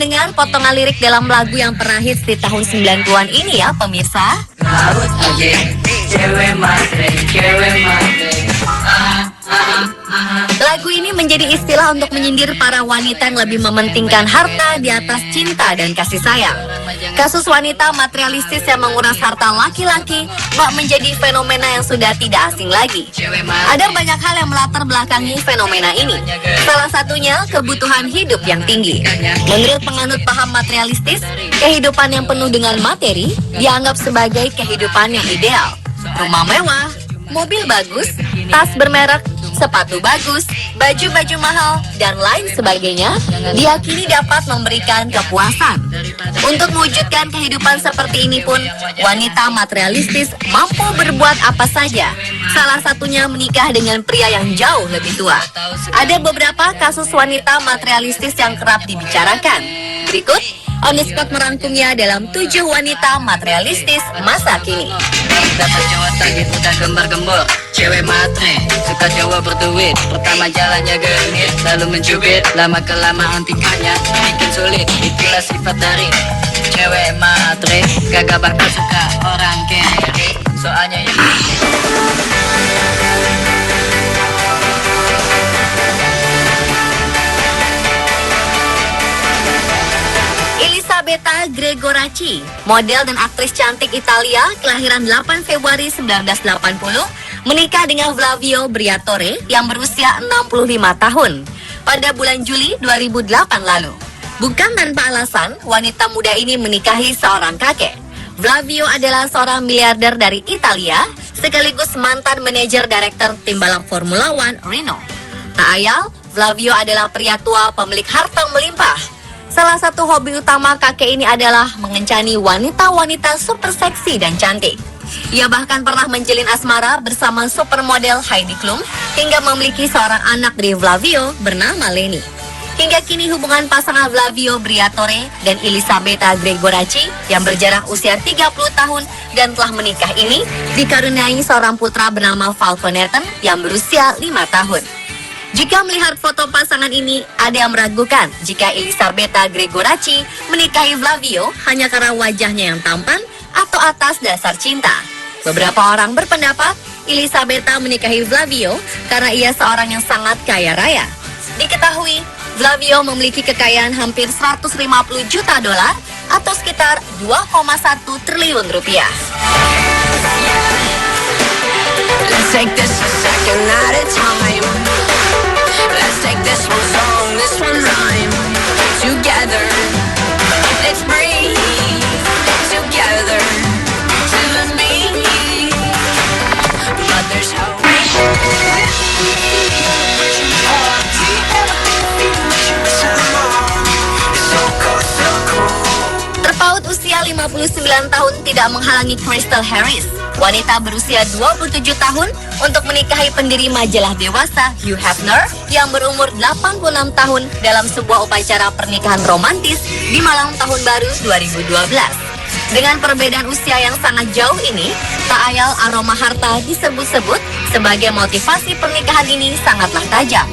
mendengar potongan lirik dalam lagu yang pernah hits di tahun 90-an ini ya pemirsa. Laut aja, cewek matre, Lagu ini menjadi istilah untuk menyindir para wanita yang lebih mementingkan harta di atas cinta dan kasih sayang. Kasus wanita materialistis yang menguras harta laki-laki bak menjadi fenomena yang sudah tidak asing lagi. Ada banyak hal yang melatar belakangi fenomena ini. Salah satunya kebutuhan hidup yang tinggi. Menurut penganut paham materialistis, kehidupan yang penuh dengan materi dianggap sebagai kehidupan yang ideal. Rumah mewah, mobil bagus, tas bermerek, sepatu bagus, baju-baju mahal, dan lain sebagainya diyakini dapat memberikan kepuasan. Untuk mewujudkan kehidupan seperti ini pun, wanita materialistis mampu berbuat apa saja. Salah satunya menikah dengan pria yang jauh lebih tua. Ada beberapa kasus wanita materialistis yang kerap dibicarakan. Berikut, On The Spot merangkumnya dalam 7 wanita materialistis masa kini. dapat cowok target udah gembar-gembor. Cewek matre, suka cowok berduit. Pertama jalannya genit, lalu mencubit. Lama kelamaan tingkahnya bikin sulit. Itulah sifat dari cewek matre. Gagak bakal suka orang kere. Soalnya yang Elisabetta Gregoraci, model dan aktris cantik Italia, kelahiran 8 Februari 1980, menikah dengan Flavio Briatore yang berusia 65 tahun pada bulan Juli 2008 lalu. Bukan tanpa alasan, wanita muda ini menikahi seorang kakek. Flavio adalah seorang miliarder dari Italia, sekaligus mantan manajer direktur tim balap Formula One Renault. Tak ayal, Flavio adalah pria tua pemilik harta melimpah. Salah satu hobi utama kakek ini adalah mengencani wanita-wanita super seksi dan cantik. Ia bahkan pernah menjalin asmara bersama supermodel Heidi Klum hingga memiliki seorang anak dari Flavio bernama Leni. Hingga kini hubungan pasangan Flavio Briatore dan Elisabetta Gregoraci yang berjarak usia 30 tahun dan telah menikah ini dikaruniai seorang putra bernama Falcon Nathan yang berusia 5 tahun. Jika melihat foto pasangan ini, ada yang meragukan jika Elisabetta Gregoraci menikahi Flavio hanya karena wajahnya yang tampan atau atas dasar cinta. Beberapa orang berpendapat Elisabetta menikahi Flavio karena ia seorang yang sangat kaya raya. Diketahui, Flavio memiliki kekayaan hampir 150 juta dolar atau sekitar 2,1 triliun rupiah. Let's take this a second at a time. Let's take this one song, this one rhyme. Together, let's breathe. Together, to the beat. But there's hope. Terpaut usia 59 tahun tidak menghalangi Crystal Harris, wanita berusia 27 tahun, untuk menikahi pendiri majalah dewasa Hugh Hefner yang berumur 86 tahun dalam sebuah upacara pernikahan romantis di malam tahun baru 2012. Dengan perbedaan usia yang sangat jauh ini, tak ayal aroma harta disebut-sebut sebagai motivasi pernikahan ini sangatlah tajam.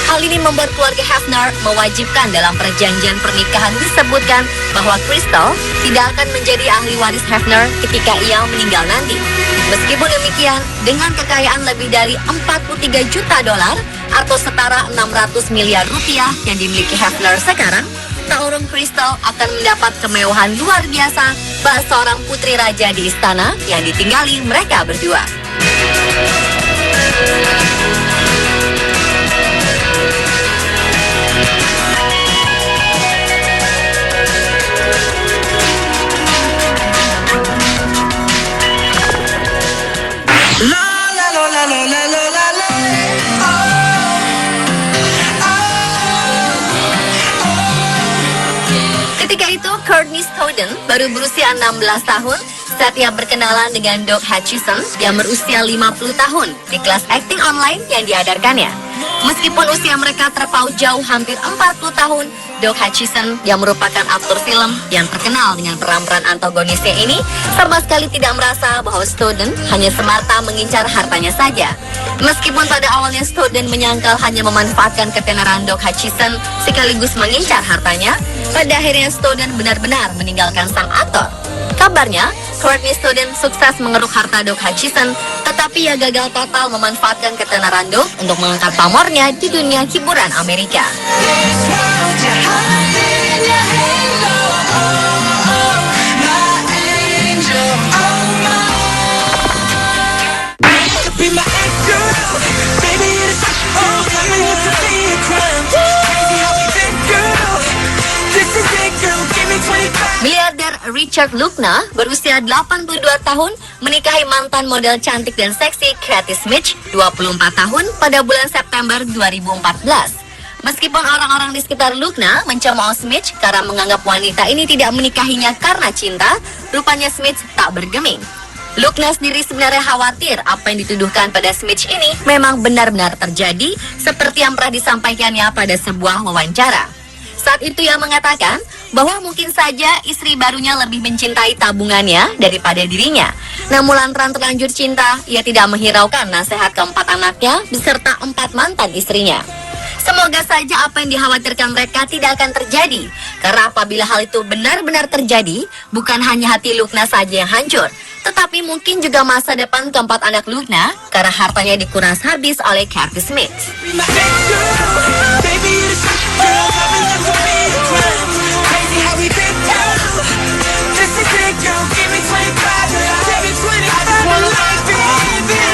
Hal ini membuat keluarga Hefner mewajibkan dalam perjanjian pernikahan disebutkan bahwa Crystal tidak akan menjadi ahli waris Hefner ketika ia meninggal nanti. Meskipun demikian, dengan kekayaan lebih dari 43 juta dolar atau setara 600 miliar rupiah yang dimiliki Hefner sekarang, tak urung Crystal akan mendapat kemewahan luar biasa bak seorang putri raja di istana yang ditinggali mereka berdua. Ketika itu, Courtney Stodden baru berusia 16 tahun saat ia berkenalan dengan Doug Hutchison yang berusia 50 tahun di kelas akting online yang diadarkannya. Meskipun usia mereka terpaut jauh hampir 40 tahun, Doug Hutchison yang merupakan aktor film yang terkenal dengan peran-peran antagonisnya ini sama sekali tidak merasa bahwa Snowden hanya semata mengincar hartanya saja. Meskipun pada awalnya Snowden menyangkal hanya memanfaatkan ketenaran Doug Hutchison sekaligus mengincar hartanya, pada akhirnya Snowden benar-benar meninggalkan sang aktor. Kabarnya, Courtney Snowden sukses mengeruk harta Doug Hutchison, tetapi ia gagal total memanfaatkan ketenaran Doug untuk mengangkat pamornya di dunia hiburan Amerika. Be my ex-girl, baby, it's oh, tell me what's a crime. Crazy how we did, girl. This is it, girl. Give me 25. Miliarder Richard Luckner berusia 82 tahun menikahi mantan model cantik dan seksi Katie Smith 24 tahun pada bulan September 2014. Meskipun orang-orang di sekitar Luckner mencemooh Smith karena menganggap wanita ini tidak menikahinya karena cinta, rupanya Smith tak bergeming. Luckner sendiri sebenarnya khawatir apa yang dituduhkan pada Smith ini memang benar-benar terjadi seperti yang pernah disampaikannya pada sebuah wawancara. Saat itu ia mengatakan bahwa mungkin saja istri barunya lebih mencintai tabungannya daripada dirinya. Namun lantaran terlanjur cinta, ia tidak menghiraukan nasihat keempat anaknya beserta 4 mantan istrinya. Semoga saja apa yang dikhawatirkan mereka tidak akan terjadi. Karena apabila hal itu benar-benar terjadi, bukan hanya hati Luckner saja yang hancur, tetapi mungkin juga masa depan keempat anak Luckner karena hartanya dikuras habis oleh Katie Smith. Be my ex-girl, baby, it's girl. Tell me what's a crime. Crazy how we did, girl. This is it, girl. Give me 25. Give me 25. I just wanna love, baby.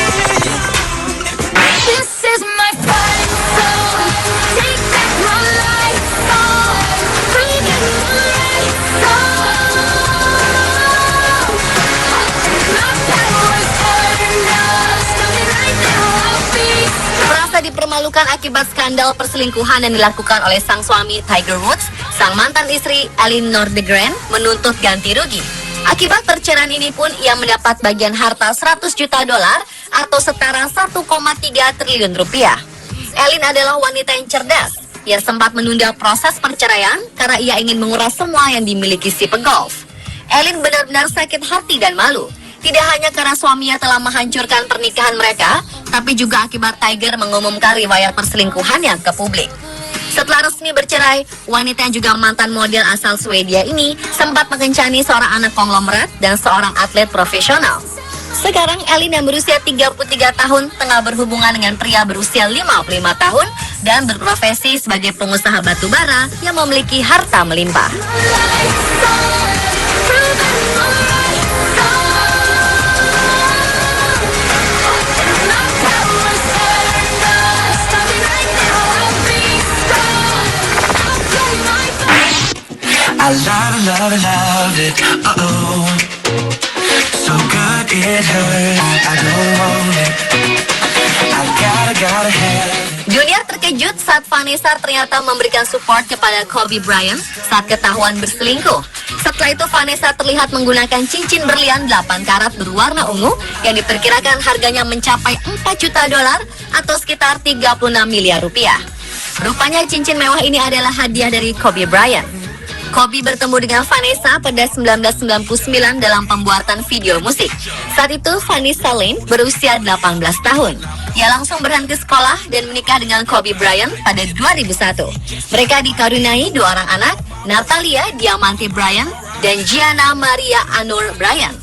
This is my fight song. Take back my life song. Bring it to life song. My power's enough. Stop it right now, I'll be Merasa dipermalukan akibat skandal perselingkuhan yang dilakukan oleh sang suami Tiger Woods, sang mantan istri Ellen Nordegren menuntut ganti rugi. Akibat perceraian ini pun ia mendapat bagian harta 100 juta dolar atau setara 1,3 triliun rupiah. Ellen adalah wanita yang cerdas yang sempat menunda proses perceraian karena ia ingin menguras semua yang dimiliki si pegolf. Ellen benar-benar sakit hati dan malu. Tidak hanya karena suaminya telah menghancurkan pernikahan mereka, tapi juga akibat Tiger mengumumkan riwayat perselingkuhannya ke publik. Setelah resmi bercerai, wanita yang juga mantan model asal Swedia ini sempat mengencani seorang anak konglomerat dan seorang atlet profesional. Sekarang Ellen yang berusia 33 tahun tengah berhubungan dengan pria berusia 55 tahun dan berprofesi sebagai pengusaha batu bara yang memiliki harta melimpah. I loved it, uh-oh. So good it hurts, I don't want it. I gotta have it. Junior terkejut saat Vanessa ternyata memberikan support kepada Kobe Bryant saat ketahuan berselingkuh. Setelah itu Vanessa terlihat menggunakan cincin berlian 8 karat berwarna ungu yang diperkirakan harganya mencapai 4 juta dolar atau sekitar 36 miliar rupiah. Rupanya cincin mewah ini adalah hadiah dari Kobe Bryant. Kobe bertemu dengan Vanessa pada 1999 dalam pembuatan video musik. Saat itu Vanessa Lane berusia 18 tahun. Ia langsung berhenti sekolah dan menikah dengan Kobe Bryant pada 2001. Mereka dikaruniai 2 orang anak, Natalia Diamante Bryant dan Gianna Maria Anur Bryant.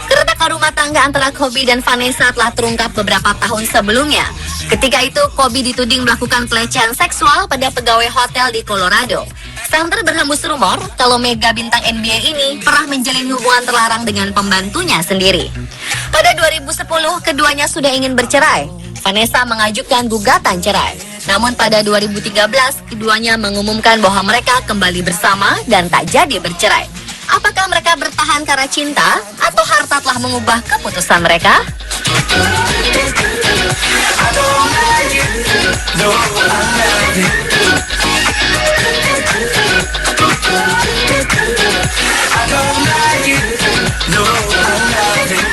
Keretakan rumah tangga antara Kobe dan Vanessa telah terungkap beberapa tahun sebelumnya. Ketika itu, Kobe dituding melakukan pelecehan seksual pada pegawai hotel di Colorado. Santer berhembus rumor kalau mega bintang NBA ini pernah menjalin hubungan terlarang dengan pembantunya sendiri. Pada 2010, keduanya sudah ingin bercerai. Vanessa mengajukan gugatan cerai. Namun pada 2013, keduanya mengumumkan bahwa mereka kembali bersama dan tak jadi bercerai. Apakah mereka bertahan karena cinta atau harta telah mengubah keputusan mereka? I don't like it. No, I love it.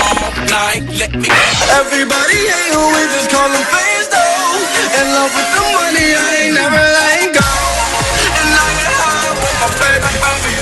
All night, let me. Everybody hate who we just call them fans though. In love with the money, I ain't never letting go. And I get high with my baby.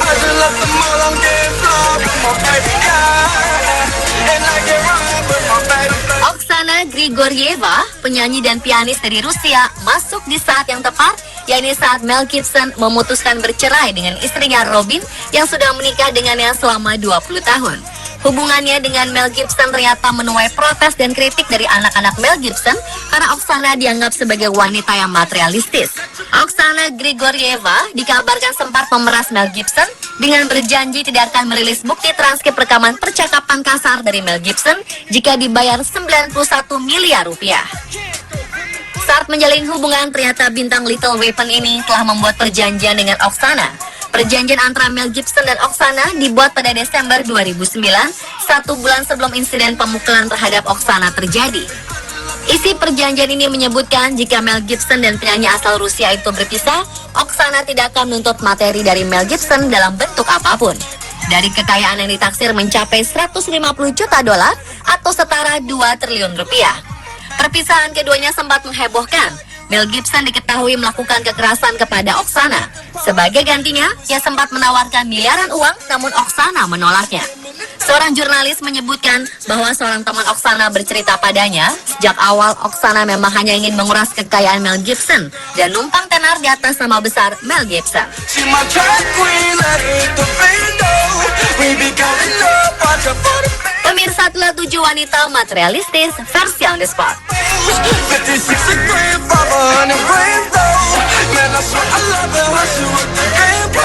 I just left the mall, I'm getting flawed with my baby. Yeah. And I get right with my baby. Oksana Grigorieva, penyanyi dan pianis dari Rusia, masuk di saat yang tepat, yakni saat Mel Gibson memutuskan bercerai dengan istrinya Robin yang sudah menikah dengannya selama 20 tahun. Hubungannya dengan Mel Gibson ternyata menuai protes dan kritik dari anak-anak Mel Gibson karena Oksana dianggap sebagai wanita yang materialistis. Oksana Grigorieva dikabarkan sempat memeras Mel Gibson dengan berjanji tidak akan merilis bukti transkrip rekaman percakapan kasar dari Mel Gibson jika dibayar 91 miliar rupiah. Saat menjalin hubungan, ternyata bintang Little Weapon ini telah membuat perjanjian dengan Oksana. Perjanjian antara Mel Gibson dan Oksana dibuat pada Desember 2009, 1 bulan sebelum insiden pemukulan terhadap Oksana terjadi. Isi perjanjian ini menyebutkan jika Mel Gibson dan penyanyi asal Rusia itu berpisah, Oksana tidak akan menuntut materi dari Mel Gibson dalam bentuk apapun. Dari kekayaan yang ditaksir mencapai 150 juta dolar atau setara 2 triliun rupiah. Perpisahan keduanya sempat menghebohkan. Mel Gibson diketahui melakukan kekerasan kepada Oksana. Sebagai gantinya, ia sempat menawarkan miliaran uang, namun Oksana menolaknya. Seorang jurnalis menyebutkan bahwa seorang teman Oksana bercerita padanya, sejak awal Oksana memang hanya ingin menguras kekayaan Mel Gibson dan numpang tenar di atas nama besar Mel Gibson. She my drag queen, let her hit the window. We be going up, watch her for the Pemirsa, itulah 7 wanita materialistis versi on the spot. 56 a grand, 500 grand though. Man, I swear I love it, how she work the game.